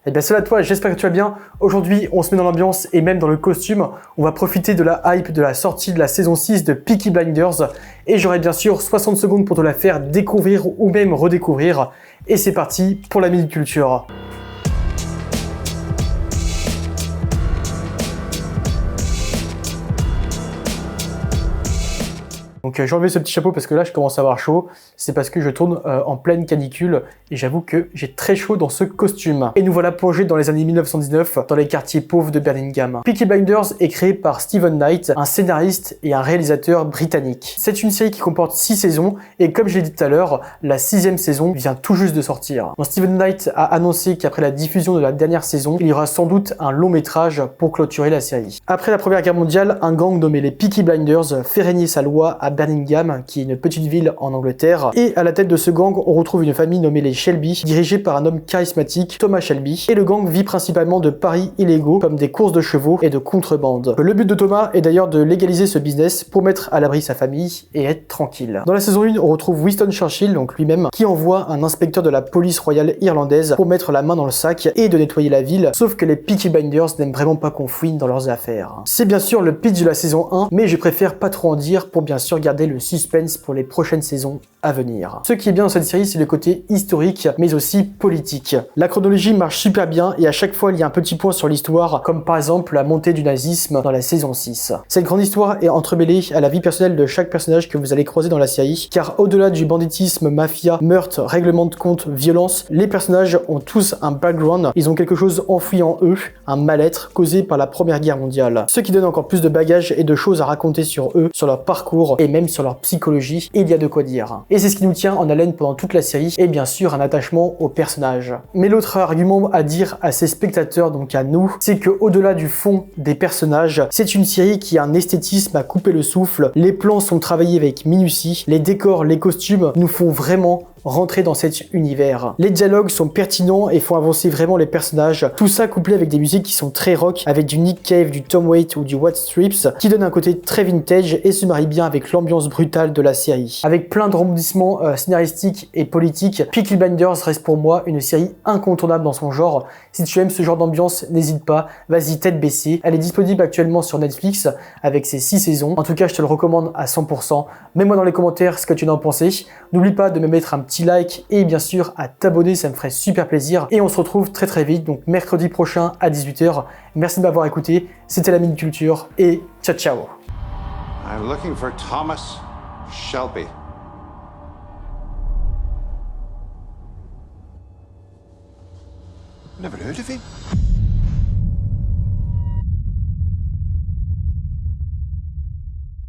Eh bien salut à toi, j'espère que tu vas bien. Aujourd'hui, on se met dans l'ambiance et même dans le costume. On va profiter de la hype de la sortie de la saison 6 de Peaky Blinders. Et j'aurai bien sûr 60 secondes pour te la faire découvrir ou même redécouvrir. Et c'est parti pour la Minute Culture. Donc j'ai enlevé ce petit chapeau parce que là je commence à avoir chaud. C'est parce que je tourne en pleine canicule et j'avoue que j'ai très chaud dans ce costume. Et nous voilà plongés dans les années 1919 dans les quartiers pauvres de Birmingham. Peaky Blinders est créé par Steven Knight, un scénariste et un réalisateur britannique. C'est une série qui comporte 6 saisons et comme je l'ai dit tout à l'heure, la 6e saison vient tout juste de sortir. Donc, Steven Knight a annoncé qu'après la diffusion de la dernière saison, il y aura sans doute un long métrage pour clôturer la série. Après la Première Guerre mondiale, un gang nommé les Peaky Blinders fait régner sa loi à Birmingham, qui est une petite ville en Angleterre. Et à la tête de ce gang, on retrouve une famille nommée les Shelby, dirigée par un homme charismatique, Thomas Shelby. Et le gang vit principalement de paris illégaux, comme des courses de chevaux et de contrebande. Le but de Thomas est d'ailleurs de légaliser ce business pour mettre à l'abri sa famille et être tranquille. Dans la saison 1, on retrouve Winston Churchill, donc lui-même, qui envoie un inspecteur de la police royale irlandaise pour mettre la main dans le sac et de nettoyer la ville, sauf que les Peaky Blinders n'aiment vraiment pas qu'on fouine dans leurs affaires. C'est bien sûr le pitch de la saison 1, mais je préfère pas trop en dire pour bien sûr garder le suspense pour les prochaines saisons à venir. Ce qui est bien dans cette série, c'est le côté historique, mais aussi politique. La chronologie marche super bien et à chaque fois, il y a un petit point sur l'histoire, comme par exemple la montée du nazisme dans la saison 6. Cette grande histoire est entremêlée à la vie personnelle de chaque personnage que vous allez croiser dans la série, car au-delà du banditisme, mafia, meurtre, règlement de compte, violence, les personnages ont tous un background, ils ont quelque chose enfoui en eux, un mal-être causé par la Première Guerre mondiale. Ce qui donne encore plus de bagages et de choses à raconter sur eux, sur leur parcours et même sur leur psychologie, et il y a de quoi dire. Et c'est ce qui nous tient en haleine pendant toute la série, et bien sûr un attachement aux personnages. Mais l'autre argument à dire à ces spectateurs, donc à nous, c'est que au-delà du fond des personnages, c'est une série qui a un esthétisme à couper le souffle, les plans sont travaillés avec minutie, les décors, les costumes nous font vraiment rentrer dans cet univers. Les dialogues sont pertinents et font avancer vraiment les personnages. Tout ça couplé avec des musiques qui sont très rock, avec du Nick Cave, du Tom Waits ou du White Stripes, qui donne un côté très vintage et se marie bien avec l'ambiance brutale de la série. Avec plein de rebondissements scénaristiques et politiques, Peaky Blinders reste pour moi une série incontournable dans son genre. Si tu aimes ce genre d'ambiance, n'hésite pas, vas-y tête baissée. Elle est disponible actuellement sur Netflix avec ses 6 saisons. En tout cas, je te le recommande à 100%. Mets-moi dans les commentaires ce que tu en as pensé. N'oublie pas de me mettre un petit like et bien sûr à t'abonner, ça me ferait super plaisir. Et on se retrouve très vite, donc mercredi prochain à 18 h. Merci de m'avoir écouté, c'était la Minute Culture et ciao ciao. I'm looking for Thomas Shelby. Never heard of him.